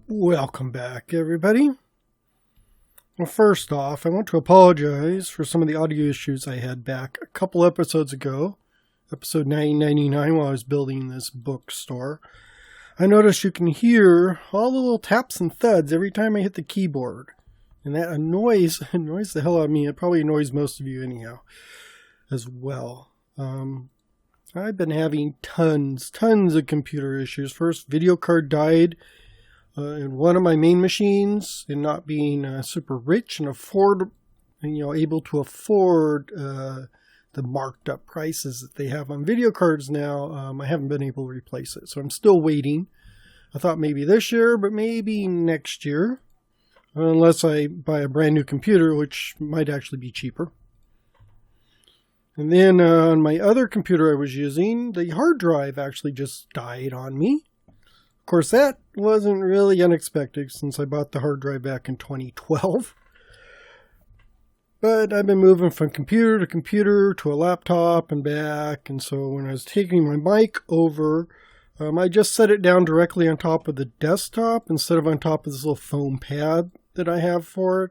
Welcome back, everybody. Well, first off, I want to apologize for some of the audio issues I had back a couple episodes ago, episode 999, while I was building this bookstore. I noticed you can hear all the little taps and thuds every time I hit the keyboard, and that annoys the hell out of me. It probably annoys most of you anyhow, as well. I've been having tons of computer issues. First, video card died. In one of my main machines, and not being super rich and able to afford the marked up prices that they have on video cards now, I haven't been able to replace it. So I'm still waiting. I thought maybe this year, but maybe next year, unless I buy a brand new computer, which might actually be cheaper. And then on my other computer I was using, the hard drive actually just died on me. Of course, that wasn't really unexpected since I bought the hard drive back in 2012. But I've been moving from computer to computer to a laptop and back. And so when I was taking my mic over, I just set it down directly on top of the desktop instead of on top of this little foam pad that I have for it.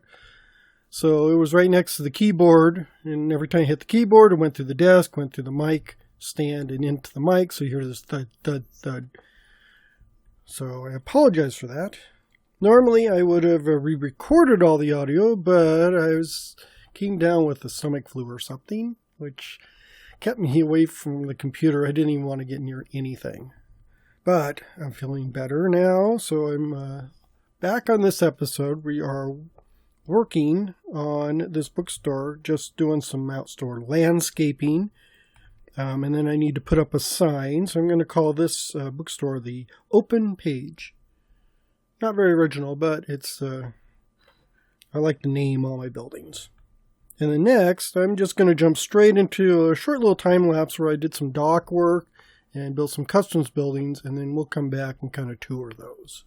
So it was right next to the keyboard. And every time I hit the keyboard, it went through the desk, went through the mic stand and into the mic. So you hear this thud, thud, thud. So I apologize for that. Normally I would have re-recorded all the audio, but came down with a stomach flu or something, which kept me away from the computer. I didn't even want to get near anything. But I'm feeling better now, so I'm back on this episode. We are working on this bookstore, just doing some outdoor landscaping. And then I need to put up a sign, so I'm going to call this bookstore the Open Page. Not very original, but it's I like to name all my buildings. And then next, I'm just going to jump straight into a short little time lapse where I did some dock work and built some customs buildings, and then we'll come back and kind of tour those.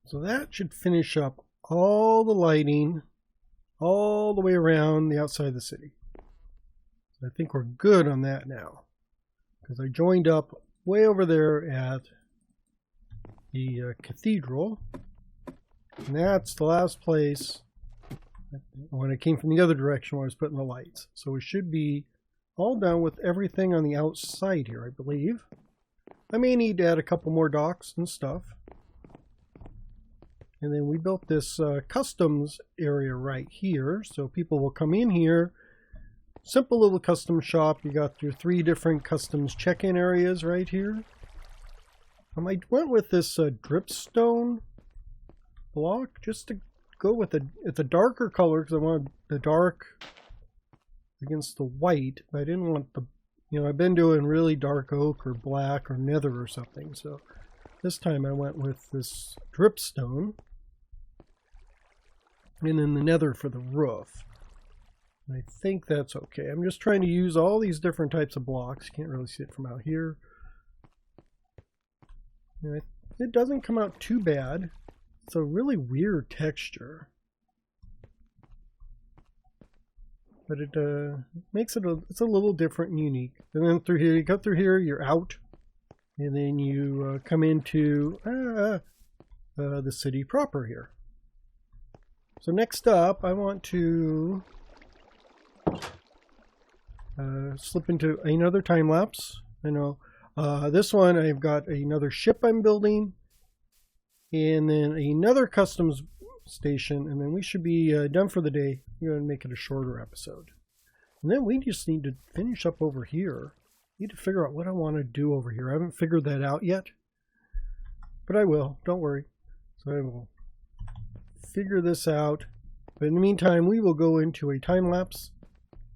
So that should finish up all the lighting all the way around the outside of the city. I think we're good on that now, because I joined up way over there at the cathedral, and that's the last place when I came from the other direction where I was putting the lights. So we should be all done with everything on the outside here, I believe. I may need to add a couple more docks and stuff. And then we built this customs area right here. So people will come in here. Simple little custom shop. You got your 3 different customs check-in areas right here. I went with this dripstone block just to go with it's a darker color because I wanted the dark against the white. But I didn't want the, I've been doing really dark oak or black or nether or something. So this time I went with this dripstone. And then the nether for the roof. I think that's okay. I'm just trying to use all these different types of blocks. You can't really see it from out here. And it doesn't come out too bad. It's a really weird texture. But it makes it it's a little different and unique. And then through here, you go through here, you're out. And then you come into the city proper here. So next up, I want to slip into another time lapse. I know this one I've got another ship I'm building, and then another customs station, and then we should be done for the day. I'm going to make it a shorter episode. And then we just need to finish up over here. Need to figure out what I want to do over here. I haven't figured that out yet, but I will. Don't worry. So I will figure this out. But in the meantime, we will go into a time lapse,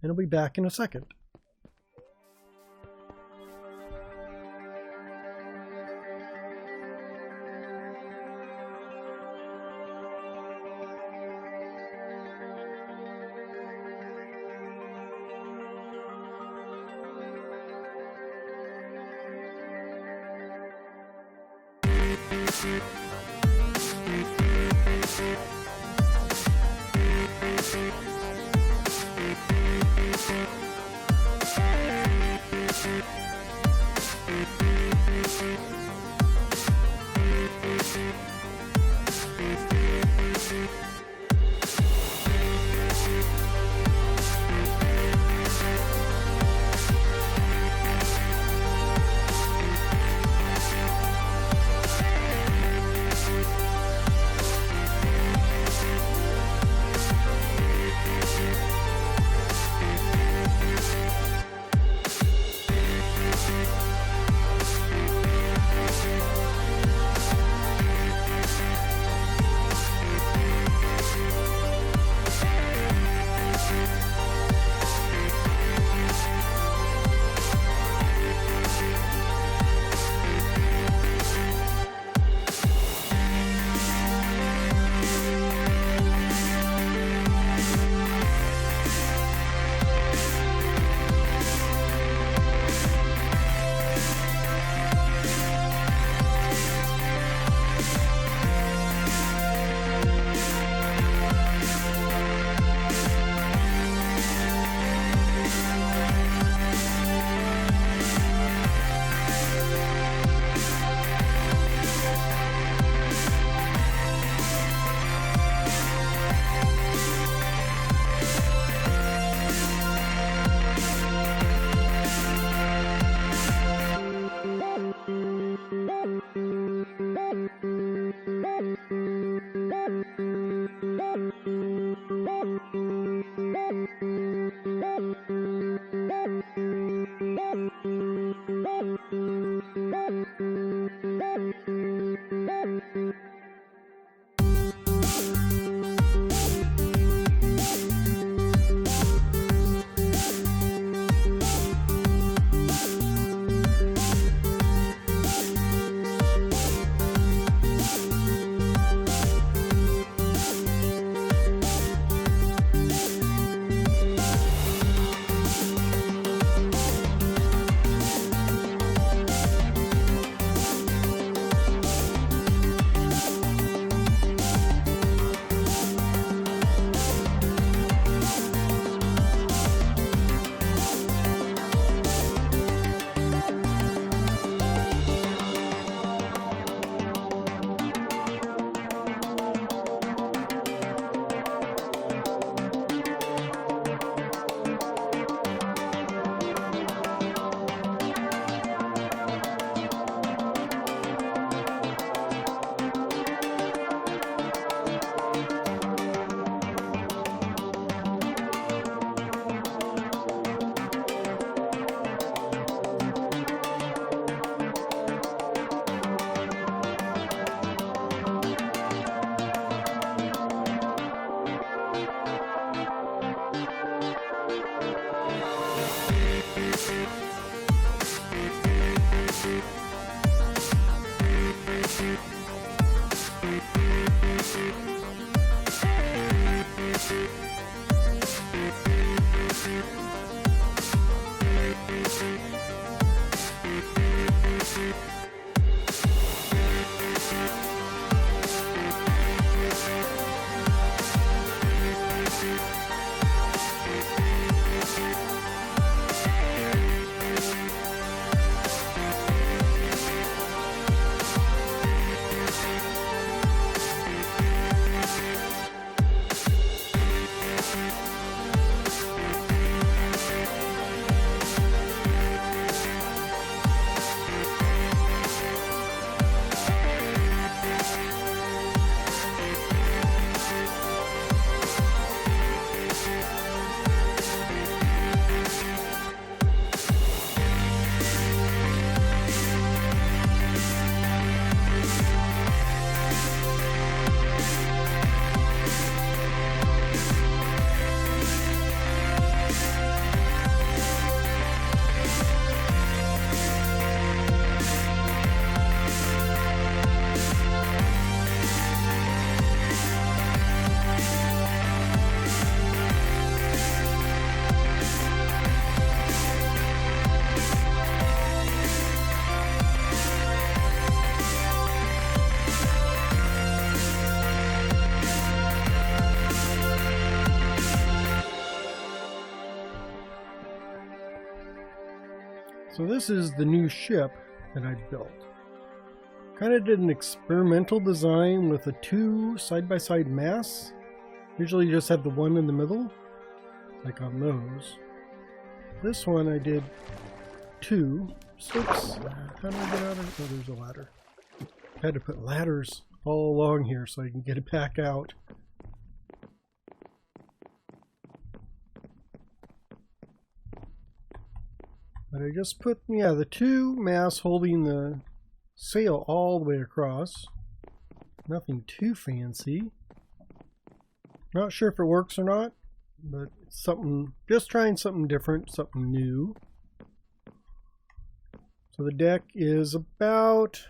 and I'll be back in a second. So this is the new ship that I built. Kind of did an experimental design with the 2 side-by-side masts. Usually you just have the one in the middle, like on those. This one I did 2. Oops, how do I get out of it? Oh, there's a ladder. I had to put ladders all along here so I can get it back out. But I just put, yeah, the 2 masts holding the sail all the way across. Nothing too fancy. Not sure if it works or not, but something, just trying something different, something new. So the deck is about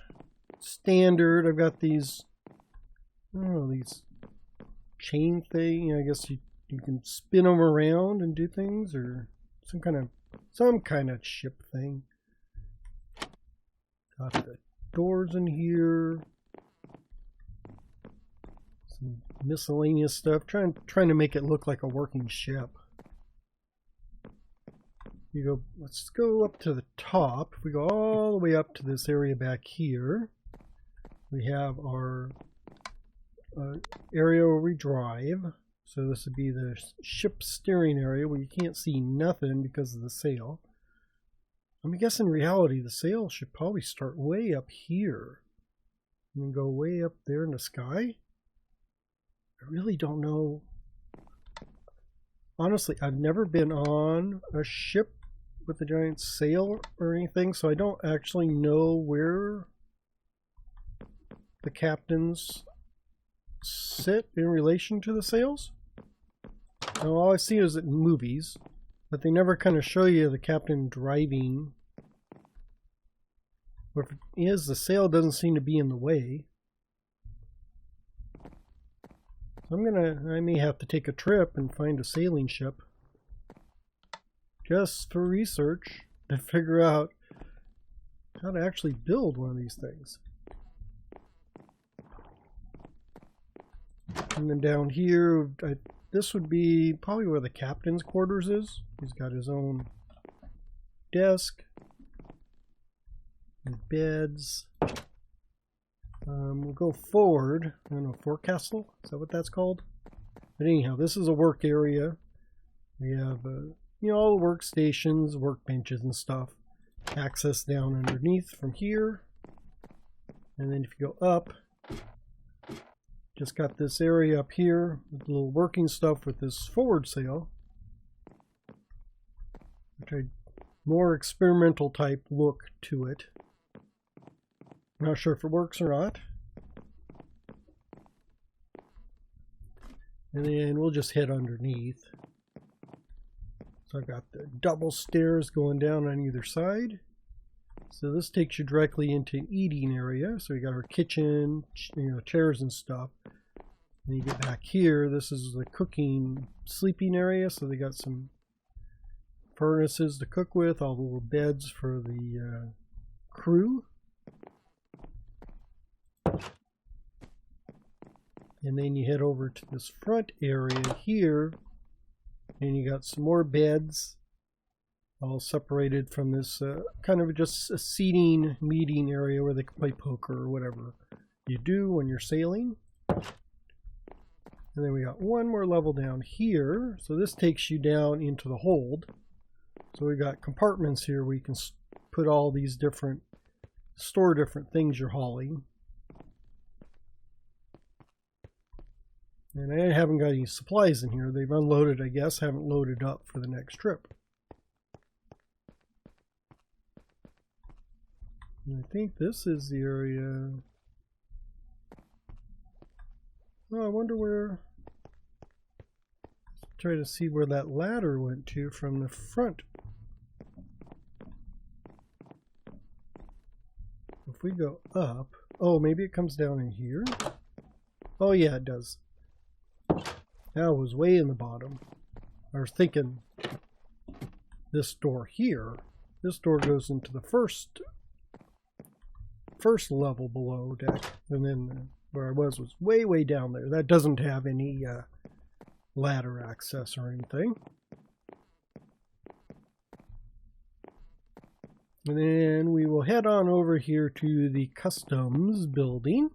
standard. I've got these, I don't know, these chain thing. I guess you can spin them around and do things, or some kind of ship thing. Got the doors in here. Some miscellaneous stuff. Trying to make it look like a working ship. Let's go up to the top. If we go all the way up to this area back here, we have our area where we drive. So this would be the ship steering area where you can't see nothing because of the sail. I guess in reality the sail should probably start way up here and then go way up there in the sky. I really don't know. Honestly, I've never been on a ship with a giant sail or anything, so I don't actually know where the captains sit in relation to the sails. Now, all I see is it in movies, but they never kind of show you the captain driving. Or if it is, the sail doesn't seem to be in the way. I may have to take a trip and find a sailing ship just for research and figure out how to actually build one of these things. And then down here, this would be probably where the captain's quarters is. He's got his own desk and beds. We'll go forward. I don't know, forecastle? Is that what that's called? But anyhow, this is a work area. We have, all the workstations, workbenches and stuff. Access down underneath from here. And then if you go up, just got this area up here with a little working stuff with this forward sail. More experimental type look to it. Not sure if it works or not. And then we'll just head underneath. So I've got the double stairs going down on either side. So this takes you directly into an eating area. So we got our kitchen, chairs and stuff. And you get back here, this is the cooking, sleeping area. So they got some furnaces to cook with, all the little beds for the crew. And then you head over to this front area here, and you got some more beds, all separated from this kind of just a seating meeting area where they can play poker or whatever you do when you're sailing. And then we got one more level down here, so this takes you down into the hold. So we got compartments here where you can put all these different, store different things you're hauling. And I haven't got any supplies in here. They've unloaded, I guess, haven't loaded up for the next trip. And I think this is the area. Oh, I wonder where. Let's try to see where that ladder went to from the front. If we go up, oh, maybe it comes down in here. Oh yeah, it does. That was way in the bottom. I was thinking this door here. This door goes into the first level below deck, and then where I was way down there. That doesn't have any ladder access or anything. And then we will head on over here to the customs building.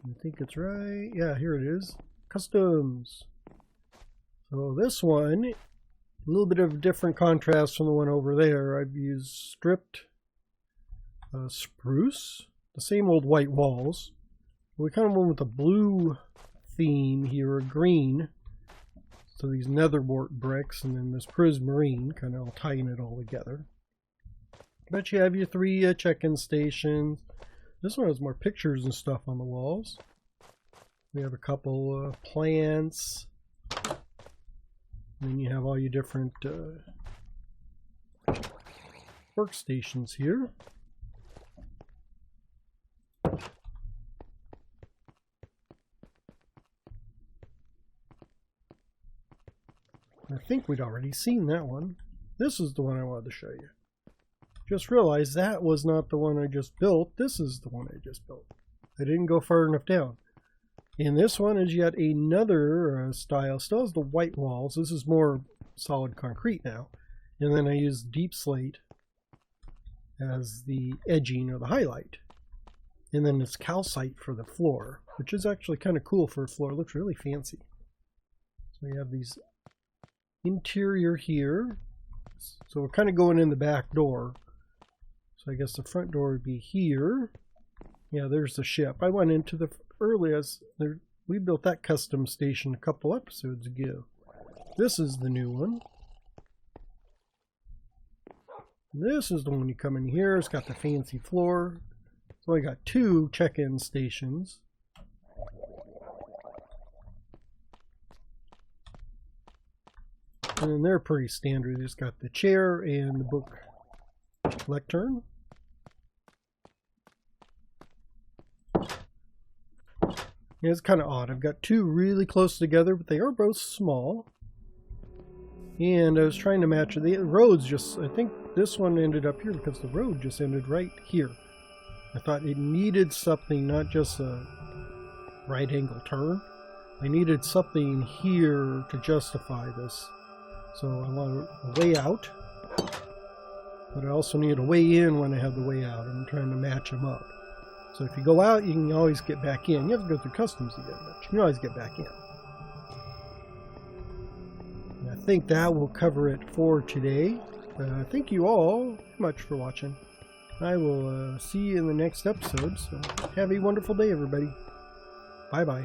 I think it's right. Yeah, here it is. Customs. So this one, a little bit of a different contrast from the one over there. I've used stripped spruce, the same old white walls. We kind of went with a blue theme here, a green. So these netherwort bricks and then this prismarine, kind of all tying it all together. But you have your 3 check-in stations. This one has more pictures and stuff on the walls. We have a couple plants. And then you have all your different workstations here. I think we'd already seen that one. This is the one I wanted to show you. Just realized that was not the one I just built. This is the one I just built. I didn't go far enough down. And this one is yet another style. Still has the white walls. This is more solid concrete now. And then I use deep slate as the edging or the highlight. And then it's calcite for the floor, which is actually kind of cool for a floor. It looks really fancy. So we have these interior here. So we're kind of going in the back door. So I guess the front door would be here. Yeah, there's the ship. I went into the earliest. We built that custom station a couple episodes ago. This is the new one. This is the one you come in here. It's got the fancy floor. So I got 2 check-in stations. And they're pretty standard. It's got the chair and the book lectern. Yeah, it's kind of odd. I've got 2 really close together, but they are both small. And I was trying to match the roads. Just, I think this one ended up here because the road just ended right here. I thought it needed something, not just a right angle turn. I needed something here to justify this. So I want a way out, but I also need a way in when I have the way out. I'm trying to match them up. So if you go out, you can always get back in. You have to go through customs again, but you can always get back in. And I think that will cover it for today. Thank you all much for watching. I will see you in the next episode. So have a wonderful day, everybody. Bye-bye.